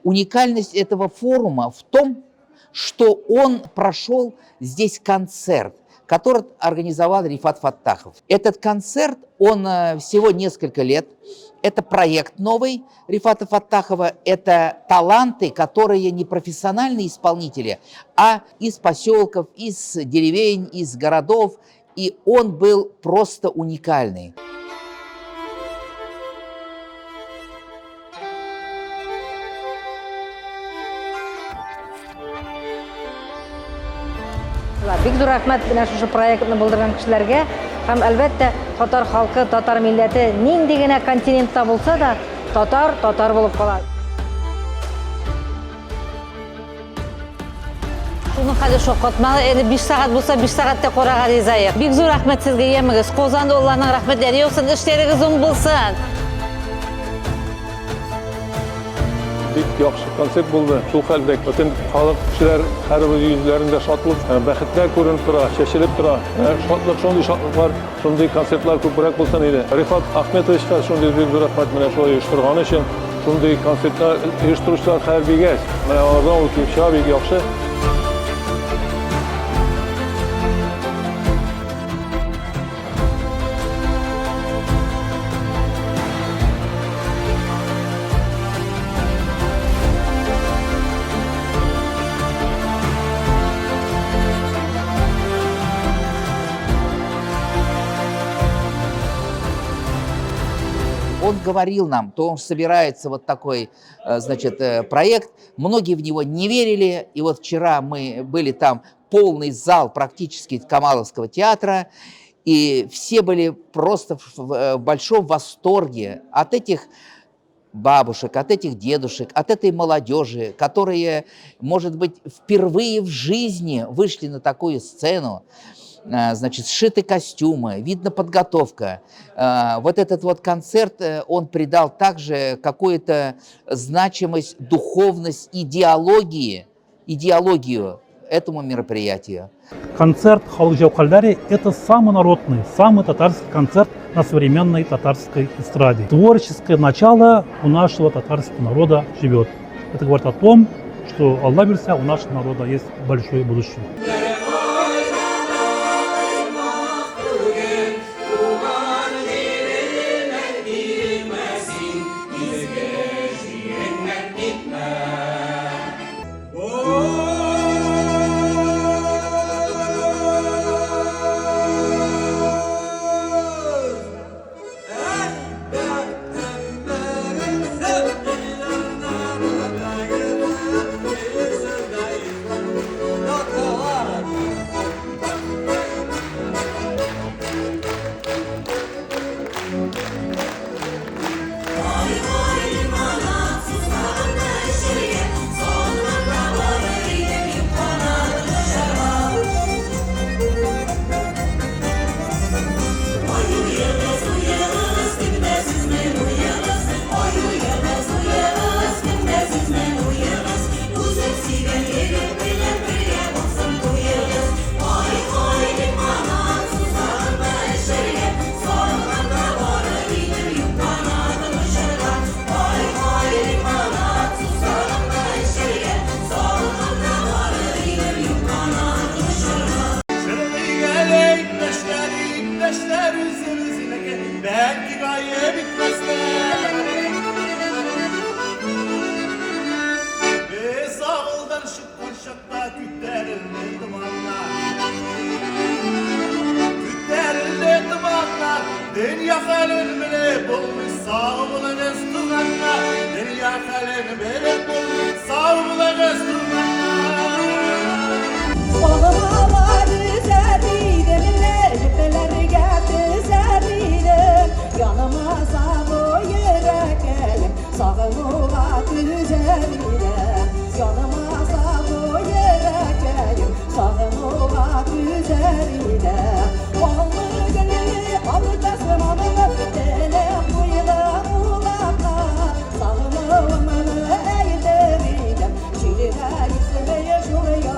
Уникальность этого форума в том, что он прошел здесь концерт, который организовал Рифат Фаттахов. Этот концерт, он всего несколько лет. Это проект новый Рифата Фаттахова. Это таланты, которые не профессиональные исполнители, а из поселков, из деревень, из городов. И он был просто уникальный. Бик зур рәхмәт менә шушы проектны булдырган кешеләргә һәм әлбәттә татар халкы, татар милләте нинди генә континентта булса да татар булып кала. Шуны хәзер шаккатмагы, 5 сәгать булса 5 сәгатьтә карарга ризаек. Бик зур рәхмәт сезгә ямыгыз. Казанда улларның рәхмәтләре юксын, эшләрегез уң булсын. Бик яхшы концерт булды. Шул хәлдә бөтен халык кешеләр һәрбер йөзләрендә шатлык, бәхетләр күренеп тора, чәчелеп тора. Шатлык, шундый шатлыклар, шундый концертлар күбрәк булсын иде. Рифат Ахметовичка шундый бик зур рәхмәт менә шулай оештырган өчен. Шундый концертлар оештыручылар хәрбигә. Менә алардан ул кичә бик яхшы. Он говорил нам, то он собирается вот такой, значит, проект. Многие в него не верили. И вот вчера мы были там, полный зал практически Камаловского театра. И все были просто в большом восторге от этих бабушек, от этих дедушек, от этой молодежи, которые, может быть, впервые в жизни вышли на такую сцену. Значит, сшиты костюмы, видно подготовка. Вот этот вот концерт, он придал также какую-то значимость, духовность, идеологию этому мероприятию. Концерт «Халық жауқалдари» – это самый народный, самый татарский концерт на современной татарской эстраде. Творческое начало у нашего татарского народа живет. Это говорит о том, что, Аллах берса, у нашего народа есть большое будущее. Dünya kalem bile bulmuş sağ bulacağız tuğanla. Dünya kalem bile bulmuş sağ bulacağız tuğanla. Bağlamalar üzerinde cepheler geldi üzerinde. Yanıma sağ yürek elim sağlığa üzerinde. Yanıma sağ yürek elim sağlığa üzerinde. Bağlı gönlü alacağız zamanını dele kuyular ulakla. Sağlığımı eğdireceğim şiirler istemeye şuraya.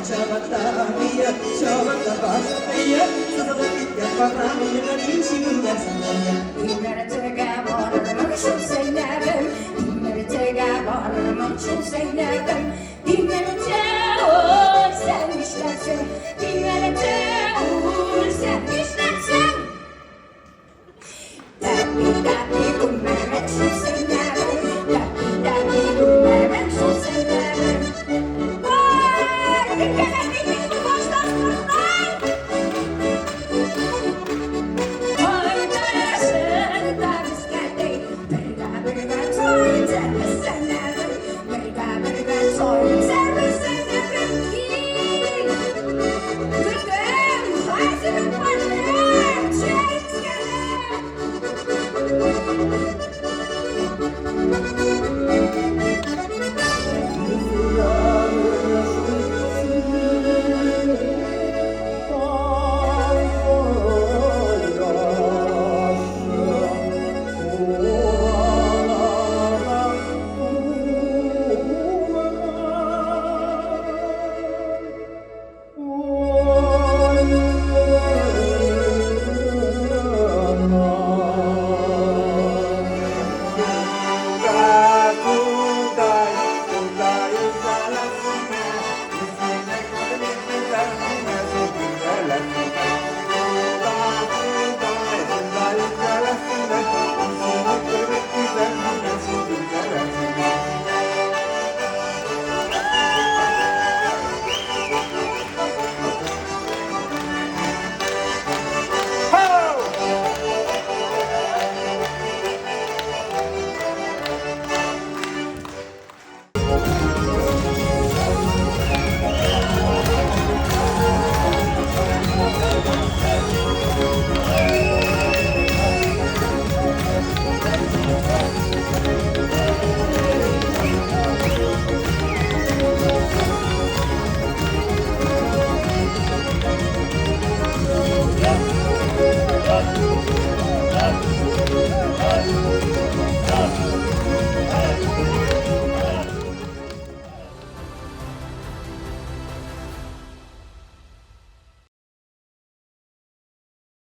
Çabakta diye, çabakta başlıyor. Sızılıp gitken bakmam, yine işim versin. Dinleri tege varırım, şu Zeynep'im. Dinleri tege varırım, şu Zeynep'im. Dinleri teğur, sen işlersin. Dinleri teğur, sen işlersin. Dapi dapi kummemek şu Zeynep'im. Dapi dapi kummemek şu Zeynep'im. Vay, dinleri